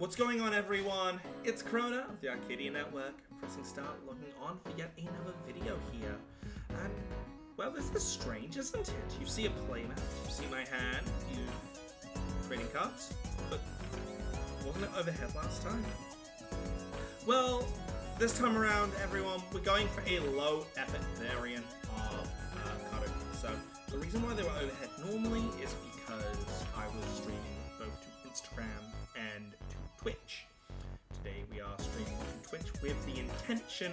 What's going on, everyone? It's Crona of the Arcadia Network, pressing start, logging on for yet another video here. And, well, this is strange, isn't it? You see a playmat, you see my hand, you trading cards, but wasn't it overhead last time? Well, this time around, everyone, we're going for a low-effort variant of card opening. So, the reason why they were overhead normally is because I was streaming both to Instagram and to Twitch. Today we are streaming to Twitch with the intention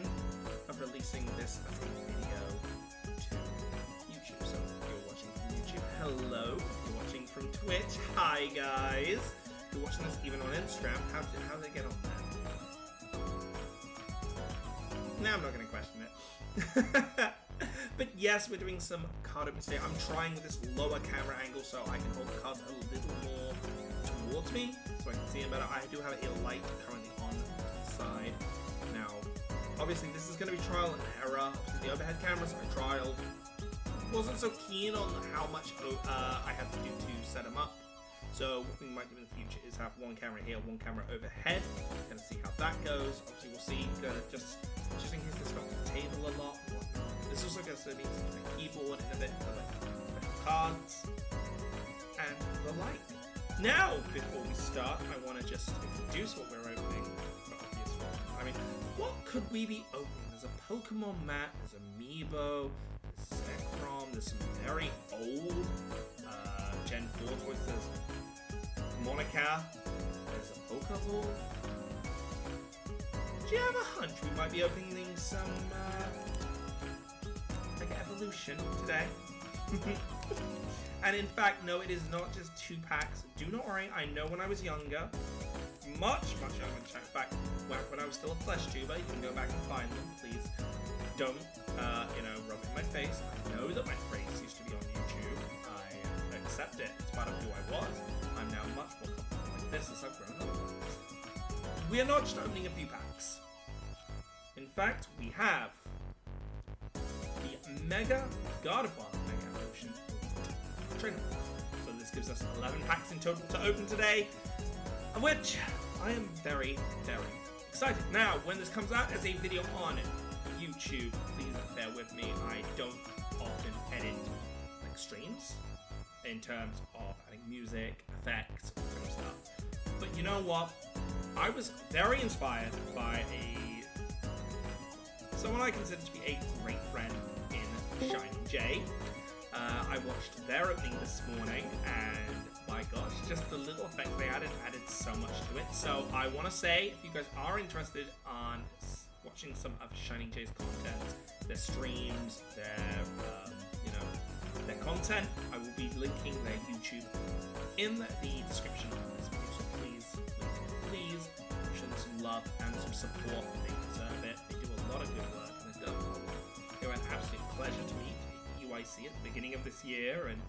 of releasing this as a video to YouTube. So if you're watching from YouTube, hello. If you're watching from Twitch, hi guys. If you're watching this even on Instagram, how do they get on there? Nah, I'm not going to question it. But yes, we're doing some card openings today. I'm trying this lower camera angle so I can hold the cards a little more towards me so I can see them better. I do have a light currently on the side. Now, obviously this is going to be trial and error. Obviously the overhead cameras I trialed. Wasn't so keen on how much I had to do to set them up. So what we might do in the future is have one camera here, one camera overhead, and see how that goes. Obviously we'll see, just in case this knocks the table a lot or whatnot. This also goes to mean the keyboard in a bit for like special cards and the like. Now, before we start, I want to just introduce what we're opening for obvious reasons. I mean, what could we be opening? There's a Pokemon mat, there's Amiibo, there's Zekrom, there's some very old Gen 4 toys, there's Monica, there's a Pokeball. Do you have a hunch we might be opening some like evolution today? And in fact, no, it is not just 2 packs. Do not worry, I know when I was younger, much younger, in fact, when I was still a flesh tuber, you can go back and find them, please don't, rub it in my face. I know that my face used to be on YouTube. I accept it, it's part of who I was. I'm now much more comfortable like this as I've grown up. We are not just opening a few packs. In fact, we have the Mega Gardevoir Mega Evolution Trainer. So this gives us 11 packs in total to open today, of which I am very, very excited. Now, when this comes out as a video on YouTube, please bear with me. I don't often edit like streams in terms of adding music, effects, all kind of stuff. But you know what? I was very inspired by someone I consider to be a great friend in Shining J. I watched their opening this morning, and my gosh, just the little effects they added so much to it. So I want to say, if you guys are interested on watching some of Shining J's content, their streams, their content, I will be linking their YouTube in the description of this video. So please show them some love and some support. They deserve it. They do a lot of good work, and they were an absolute pleasure to meet at EUIC at the beginning of this year, and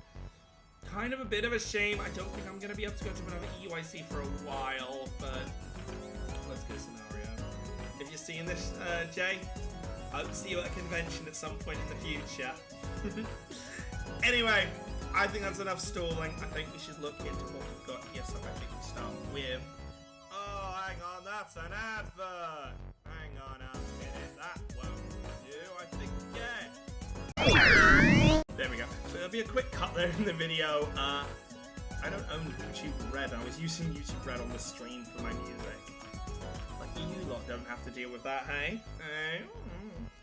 kind of a bit of a shame. I don't think I'm going to be able to go to another EUIC for a while, but let's get a scenario. If you're seeing this, Jay, I hope to see you at a convention at some point in the future. Anyway, I think that's enough stalling. I think we should look into what we've got here, so I think we start with... Oh, hang on, that's an advert! Hang on a minute, that won't do, I think, yeah. There we go. So there'll be a quick cut there in the video. I don't own YouTube Red. I was using YouTube Red on the stream for my music. Like, you lot don't have to deal with that, hey? Hey?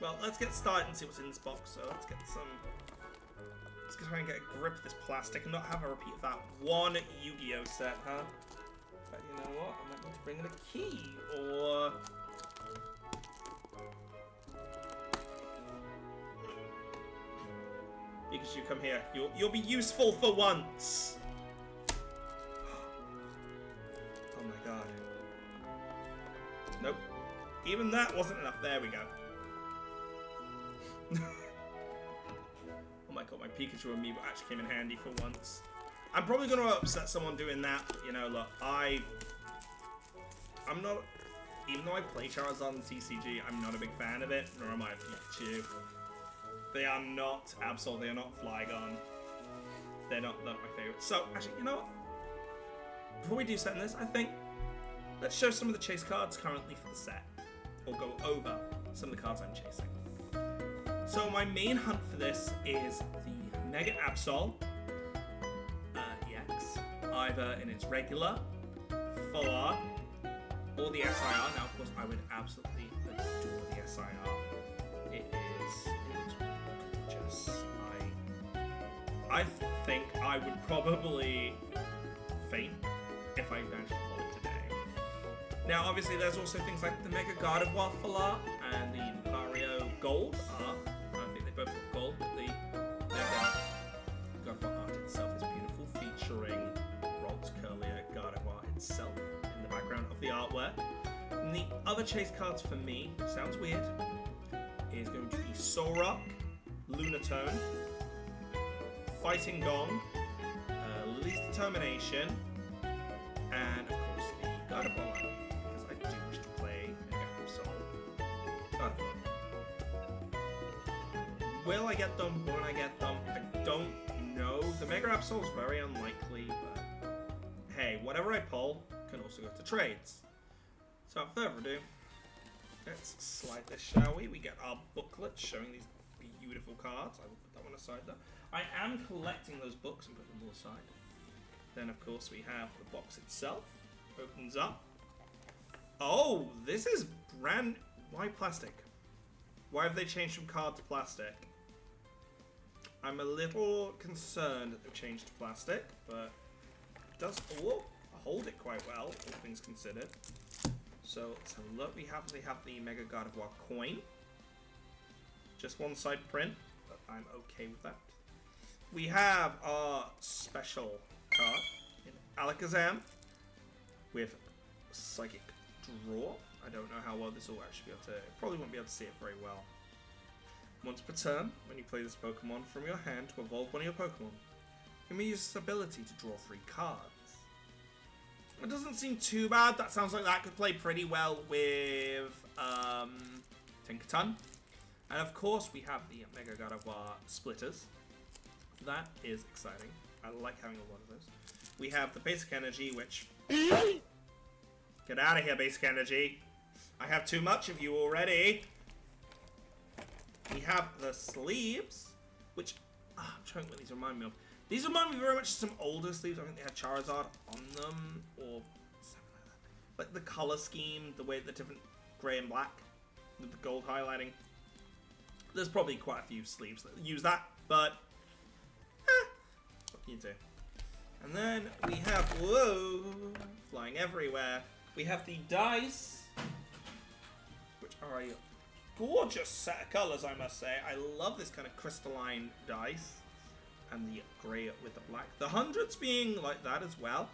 Well, let's get started and see what's in this box. So let's get some... Let's try and get a grip of this plastic and not have a repeat of that one Yu-Gi-Oh set, huh? But you know what? I might need to bring in a key, or... Pikachu, come here. You'll be useful for once! Oh my god. Nope. Even that wasn't enough. There we go. Oh my god, my Pikachu amiibo actually came in handy for once. I'm probably going to upset someone doing that, but you know, look, I'm not... Even though I play Charizard on TCG, I'm not a big fan of it, nor am I a Pikachu. They are not Absol, they are not Flygon. They're not my favourite. So, actually, you know what? Before we do set in this, I think let's show some of the chase cards currently for the set, or go over some of the cards I'm chasing. So my main hunt for this is the Mega Absol EX, either in its regular, full art, or the SIR. Now, of course, I would absolutely adore the SIR. It looks gorgeous. I think I would probably faint if I managed to pull it today. Now, obviously, there's also things like the Mega Gardevoir full art and the Lucario Gold art. I think they both got gold, but the Mega Gardevoir art itself is beautiful, featuring Rolt's Curlier Gardevoir itself in the background of the artwork. And the other chase cards for me, sounds weird, is going to be Solrock, Lunatone, Fighting Gong, Lily's Determination, and of course the Gardevoir line, because I do wish to play Mega Absol Gardevoir. Will I get them? Won't I get them? I don't know. The Mega Absol is very unlikely, but hey, whatever I pull can also go to trades. So without further ado, let's slide this, shall we? We get our booklet showing these beautiful cards. I will put that one aside though. I am collecting those books and put them all aside. Then of course we have the box itself. Opens up. Oh, this is brand... Why plastic? Why have they changed from card to plastic? I'm a little concerned that they've changed to plastic, but it does hold it quite well, all things considered. So let's have a look. We have the Mega Gardevoir coin. Just one side print, but I'm okay with that. We have our special card in Alakazam with Psychic Draw. I don't know how well this will actually be able to... Probably won't be able to see it very well. Once per turn, when you play this Pokemon from your hand to evolve one of your Pokemon, you may use this ability to draw 3 cards. It doesn't seem too bad. That sounds like that could play pretty well with Tinkaton. And of course, we have the Mega Gardevoir Splitters. That is exciting. I like having a lot of those. We have the Basic Energy, which... Get out of here, Basic Energy. I have too much of you already. We have the sleeves, which... I'm trying what these remind me of. These remind me very much of some older sleeves. I think they had Charizard on them, or something like that. Like the color scheme, the way the different grey and black, with the gold highlighting. There's probably quite a few sleeves that use that, but what can you do? And then we have, whoa, flying everywhere. We have the dice, which are a gorgeous set of colors, I must say. I love this kind of crystalline dice. And the grey with the black. The hundreds being like that as well.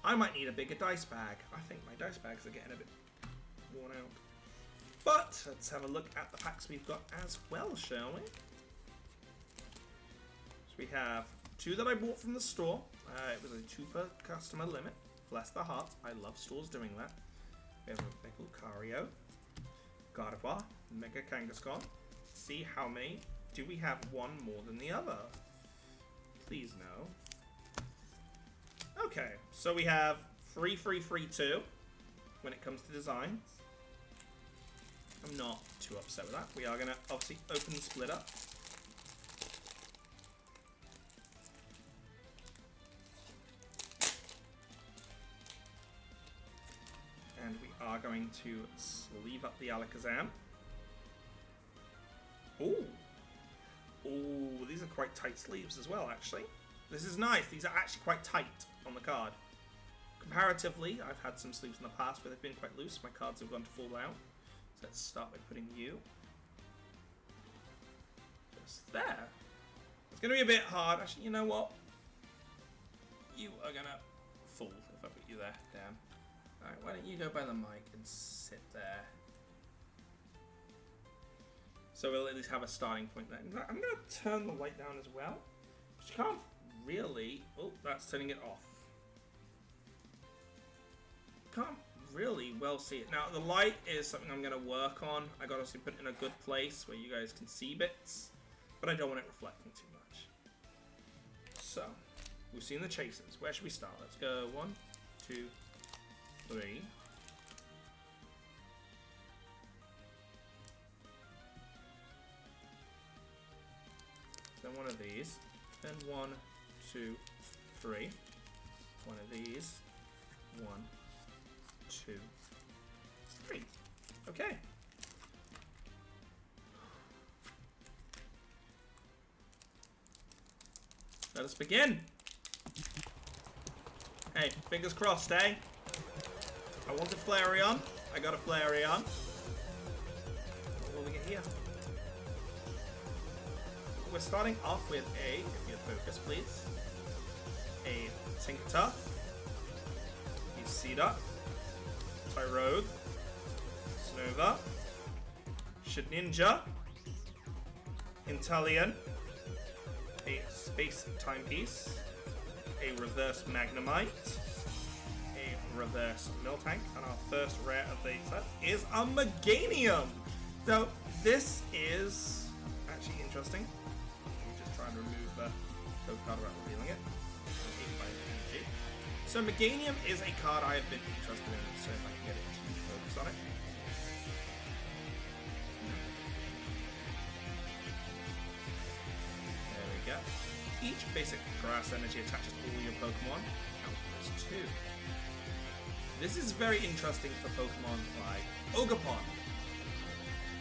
I might need a bigger dice bag. I think my dice bags are getting a bit worn out. But let's have a look at the packs we've got as well, shall we? So we have 2 that I bought from the store. It was a 2 per customer limit. Bless the heart. I love stores doing that. We have a Mega Lucario, Gardevoir, Mega Kangaskhan. See how many. Do we have one more than the other? Please no. Okay, so we have 3, 3, 3, 2 when it comes to designs. I'm not too upset with that. We are going to obviously open the split up. And we are going to sleeve up the Alakazam. Ooh. Ooh, these are quite tight sleeves as well, actually. This is nice. These are actually quite tight on the card. Comparatively, I've had some sleeves in the past where they've been quite loose. My cards have gone to fall out. So let's start by putting you just there. It's going to be a bit hard. Actually, you know what? You are going to fall if I put you there. Damn. Alright, why don't you go by the mic and sit there? So we'll at least have a starting point there. I'm going to turn the light down as well. But you can't really... Oh, that's turning it off. Can't really well see it. Now, the light is something I'm going to work on. I got to obviously put it in a good place where you guys can see bits. But I don't want it reflecting too much. So, we've seen the chasers. Where should we start? Let's go 1, 2, 3. Then one of these. Then 1, 2, 3. One of these. 1, 2, 3. Okay. Let us begin. Hey, fingers crossed, eh? I wanted Flareon. I got a Flareon. What will we get here? We're starting off with a, if you focus please, a Tinkertuff, a Seedot, Tyrode, Snova, Shedinja, Inteleon, a Space Timepiece, a Reverse Magnemite, a Reverse Miltank, and our first rare of the set is a Meganium! So, this is actually interesting. Try and remove the code card without revealing it. So Meganium is a card I have been interested in, so if I can get it to focus on it. There we go. Each basic grass energy attaches all your Pokemon, count as 2. This is very interesting for Pokemon like Ogerpon,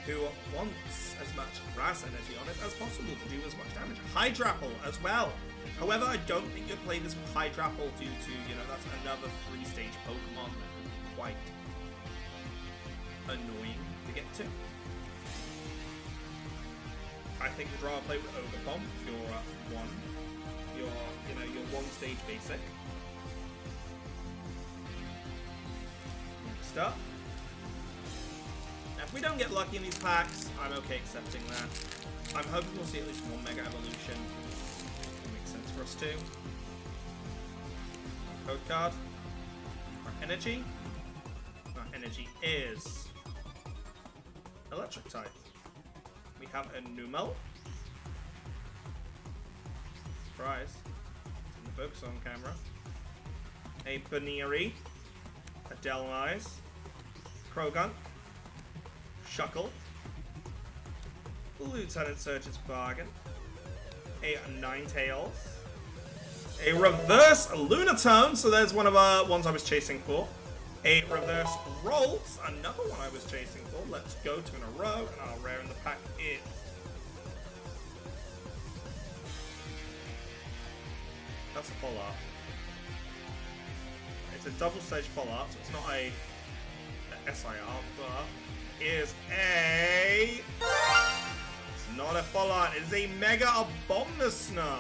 who wants as much grass energy on it as possible to do as much damage. Hydrapple as well. However, I don't think you'd play this with Hydrapple due to, that's another 3-stage Pokemon that could be quite annoying to get to. I think you'd rather play with Ogerpon if you're your 1-stage basic. Next up. If we don't get lucky in these packs, I'm okay accepting that. I'm hoping we'll see at least one Mega Evolution. It makes sense for us too. Code card. Our energy. Our energy is Electric type. We have a Numel. Surprise. Didn't focus on camera. A Baneri. A Delmise. Krogan. Shuckle, Lieutenant Surgeon's Bargain, a Ninetales, a Reverse Lunatone, so there's one of our ones I was chasing for, a Reverse Rolls, another one I was chasing for. Let's go 2 in a row, and our rare in the pack is that's a full art. It's a double-stage full art, so it's not a SIR, but is a... It's not a full art, it is a Mega Abomasnow.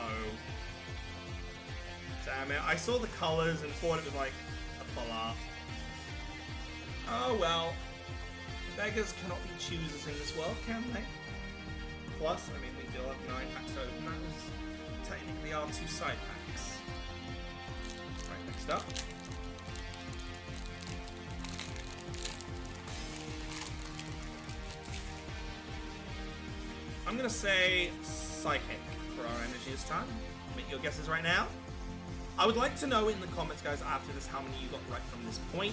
Damn it, I saw the colors and thought it was like a full art. Oh well. Beggars cannot be choosers in this world, can they? Plus, I mean, they deal up 9 packs, so that was technically our 2 side packs. Right, next up. I'm gonna say Psychic for our energy this time. Make your guesses right now. I would like to know in the comments, guys, after this, how many you got right from this point.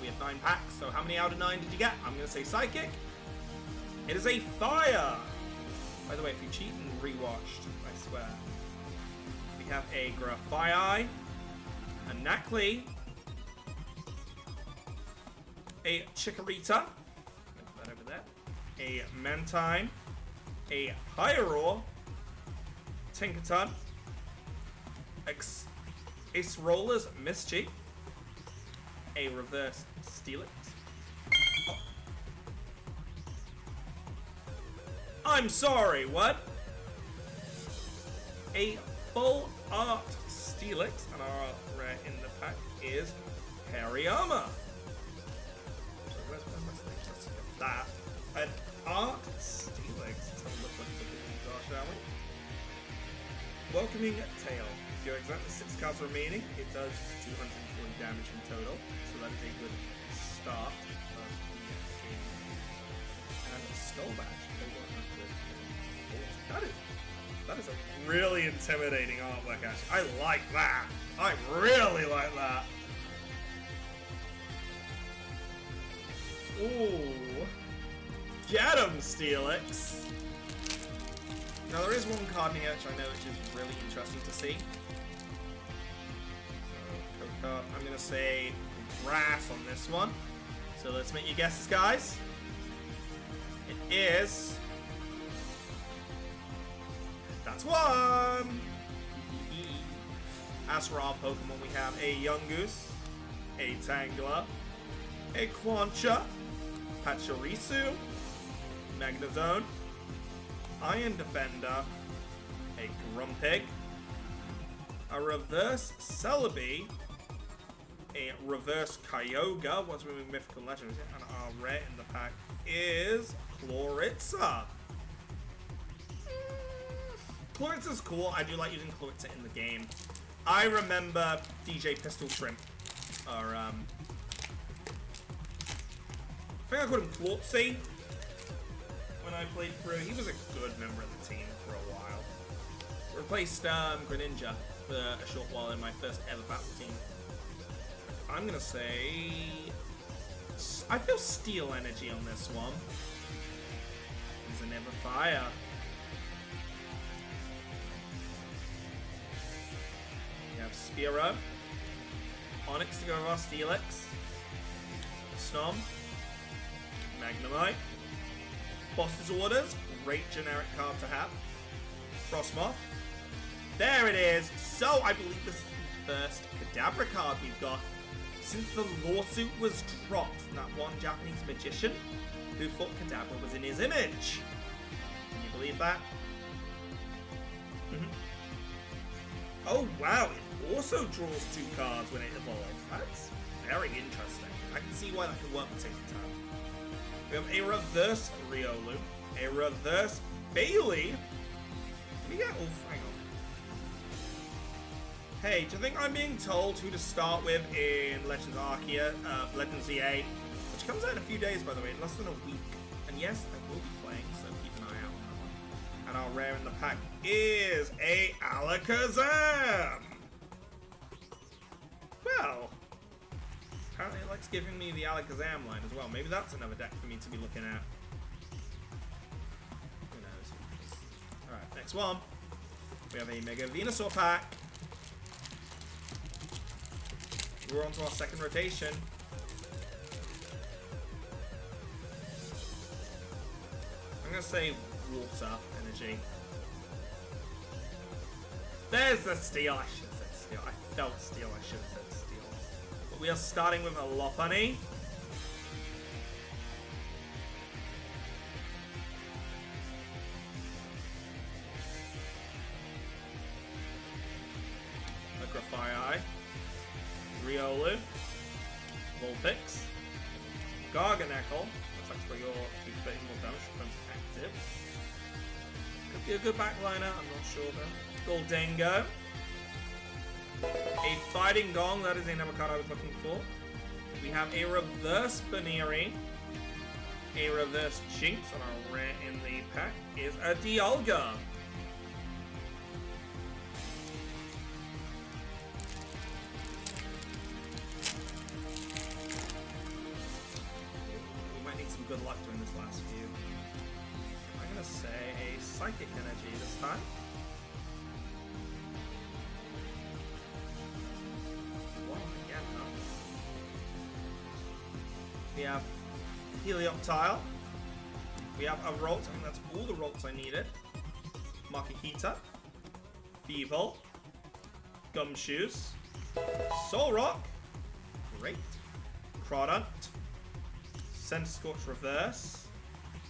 We have 9 packs, so how many out of 9 did you get? I'm gonna say Psychic. It is a Fire! By the way, if you cheat and rewatched, I swear. We have a Grafaiai, a Nacli, a Chikorita, put that over there, a Mantine, a Pyroar, Tinkerton, Ace Roller's Mischief, a Reverse Steelix. Oh. I'm sorry, what? A full art Steelix, and our rare in the pack is Hariyama. Where's that? An art Steelix. Let's have a look what the things are, shall we? Welcoming Tail. If you're exactly 6 cards remaining, it does 240 damage in total, so that is a good start of the game. And Skullbash, that is a really intimidating artwork, actually. I like that. I really like that. Ooh. Get him, Steelix! Now there is one card here which I know which is really interesting to see. So, Coca, I'm gonna say grass on this one. So let's make your guesses, guys. It is... That's one! As for our Pokemon, we have a Yungoos, a Tangela, a Quancha, Pachirisu, Magnezone, Iron Defender, a Grumpig, a Reverse Celebi, a Reverse Kyogre, what's with Mythical Legend, and our rare in the pack is Chloritza. Chloritza's cool. I do like using Chloritza in the game. I remember DJ Pistol Shrimp, or I think I called him Chlortsy when I played through. He was a good member of the team for a while. Replaced Greninja for a short while in my first ever battle team. I'm gonna say I feel Steel Energy on this one. He's a Never Fire. We have Spearow, Onyx to go with our Steelix, Snom, Magnemite, Boss's Orders, great generic card to have, Frostmoth. There it is. So I believe this is the first Kadabra card we've got since the lawsuit was dropped from that one Japanese magician who thought Kadabra was in his image. Can you believe that? Oh wow, it also draws 2 cards when it evolves. That's very interesting. I can see why that could work with Taking Time. We have a reverse Riolu, a reverse Bailey. We get hang on. Hey, do you think I'm being told who to start with in Legends Arceus, Legends EA, which comes out in a few days, by the way, in less than a week? And yes, I will be playing, so keep an eye out on that one. And our rare in the pack is a Alakazam. Well, apparently it likes giving me the Alakazam line as well. Maybe that's another deck for me to be looking at. Who knows? Alright, next one. We have a Mega Venusaur pack. We're on to our second rotation. I'm going to say water energy. There's the steel. I should have said steel. I felt steel. I should have said steel. But we are starting with a Lopunny. A Grafaiai. Riolu, Vulpix, Garganacl, attacks for your 230 more damage becomes active. Could be a good backliner, I'm not sure though. Goldengo, a Fighting Gong, that is another card I was looking for. We have a reverse Baneri, a reverse Jinx, and our rare in the pack is a Dialga. Good luck doing this last few. I'm gonna say a Psychic Energy this time. Wow, again, no. We have Helioptile. We have a Rolt, I think that's all the Rolts I needed. Makihita. Feeble. Gumshoes. Solrock. Great. Crawdont. Send Scorch Reverse,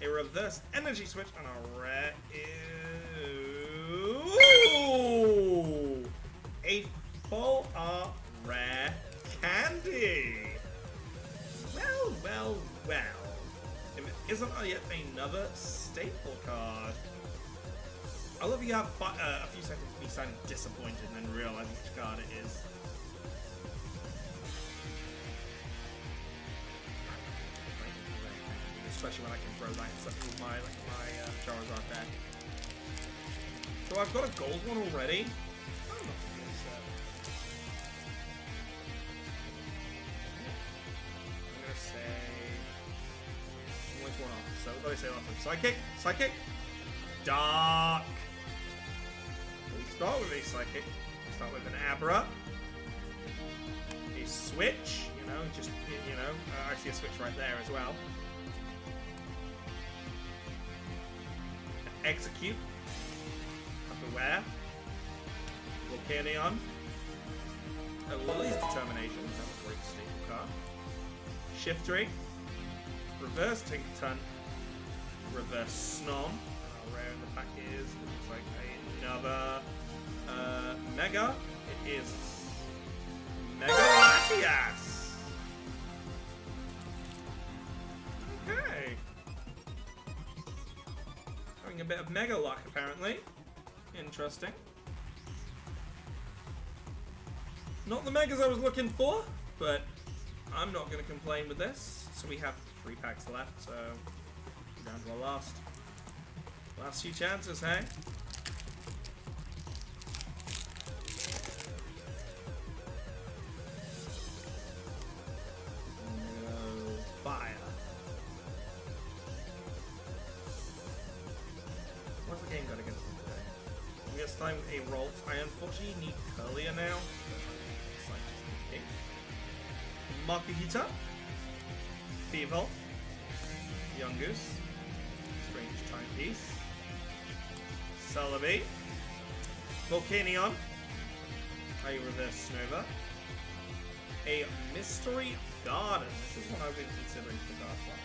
a Reverse Energy Switch, and a rare is... a full art rare Candy! Well, well, well. If it isn't yet another staple card. I love you have a few seconds to be sounding disappointed and then realizing which card it is. Especially when I can throw that with my Charizard deck. So I've got a gold one already. I'm not really upset. I'm gonna say What did I say last time? Psychic? Psychic? Dark. We start with a Psychic. We start with an Abra. A Switch. You know, just, you know, I see a Switch right there as well. An Execute. Beware. Volcanion. A Lily's Determination. That was a great staple card. Shiftry. Reverse Tinkerton. Reverse Snom. How rare in the pack is. It looks like another Mega. It is Mega Latias. Okay. Having a bit of Mega luck apparently. Interesting. Not the Megas I was looking for, but I'm not going to complain with this. So we have 3 packs left, so down to our last few chances, hey? No fire. What's the game got against me today? We get time with a Rolt. I unfortunately need Curlier now. Makuhita, Feeble, Young Goose, Strange Timepiece, Celebi, Volcanion, a Reverse Snova, a Mystery Garden. This is what I've been considering for Dark One.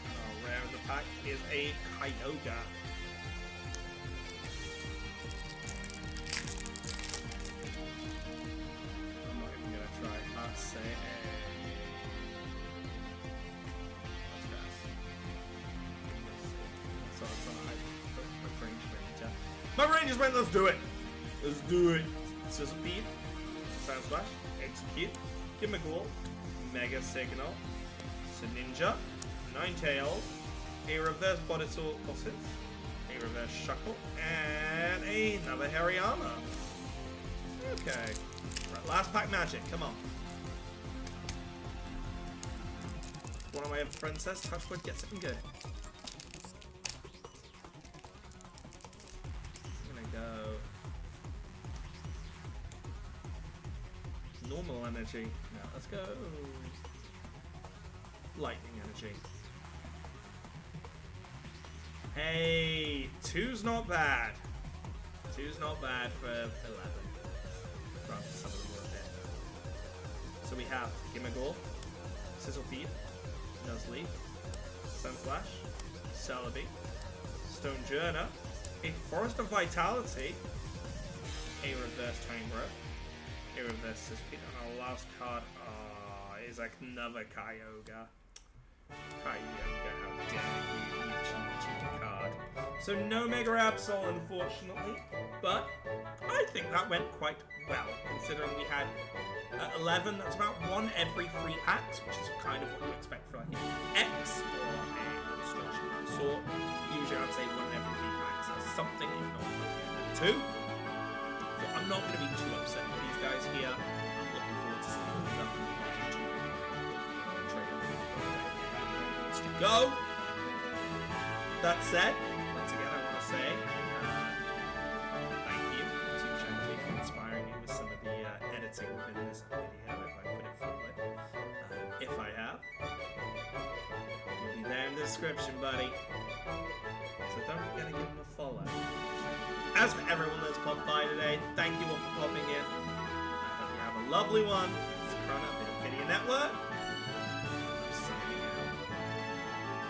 Rare in the pack is a Kyogre. I'm not even gonna try. I'll say my brain just went, let's do it. Let's do it. Scissor Beat, Sound Splash, Execute, Gimmighoul, Mega Signal, Ninja, Ninetales, a Reverse Bodysaur Bosses, a Reverse Shuckle, and another Hariyama. Okay. Right, last pack magic, come on. One of my other friends says, Touchwood, get something good. Normal energy. Now let's go. Lightning energy. Hey, 2's not bad. 2's not bad for 11. Granted, some of them were a bit. So we have Gimmighoul, Sizzlebeat, Nuzleaf, Sunflash, Celebi, Stonejourner, a Forest of Vitality, a Reverse Time Growth, a Reverse Sizzlebeat, and our last card is like another Kyogre. Kyogre, how dare you, cheeky card. So no Mega Absol, unfortunately, but I think that went quite well, considering we had 11, that's about 1 every 3 packs, which is kind of what you expect for like an X or a construction sort. Usually I'd say 1 every 3 packs, or something, if not 1 every 2. So I'm not going to be too upset with these guys here. I'm looking forward to seeing them. To go. That said, once again I want to say thank you to Chibi for inspiring me with some of the editing within this video, if I put it forward. If I have, it'll be there in the description, buddy. So don't forget to give him a follow. As for everyone that's popped by today, thank you all for popping in. I hope you have a lovely one. This is Crona, the Video Network.